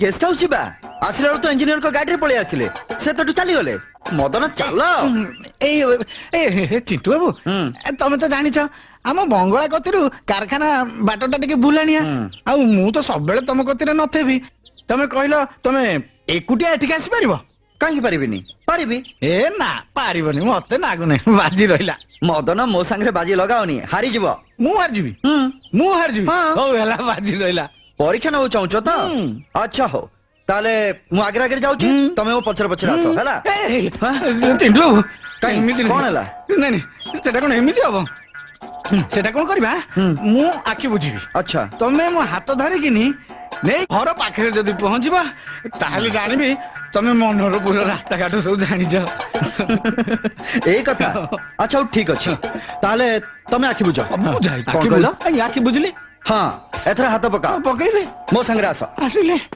guest house जीवा आसिला तो engineer को गाड़ी रे पळे आसिले से तो चली गले मदन चल ए चिंटू बाबू तमे तो जानिछ आम बंगला कतिरु कारखाना बाटटा टिके बुलानिया आ मु तो सब बेले तम कतिरे नथेबी तमे कहलो तमे एकुटिया एठिक आसी परिबो काहे परिबिनी परिबी ए ना पारिबनी मते नागुने बाजी रहिला मदन मो संगे बाजी लगाओनी हारी जीवो मु हार जीबी मु हार जीबी हो हला बाजी रहिला परीक्षा न चाहूचो तो अच्छा हो ताले मु आगे आगे जाउची तमे वो पछर पछर आसो हला चिंटू बाबू काई कोन हला नहीं नहीं सेटा कोन एमिति हबो सेटा कोन करबा मु आखि बुझिबी अच्छा तमे मो हाथ धरि किनी नै घर पाखरे जदी पहुंचबा ताहले जानिबी तमे मनर पूरा रास्ता घाट सब जानि जा ए कथा अच्छा ठीक अछि ताले तमे आखि बुझो बुझाई कोन कहलो आखि बुझली हां एथरा हाथ पका पकैले मो संगे आसो आसिले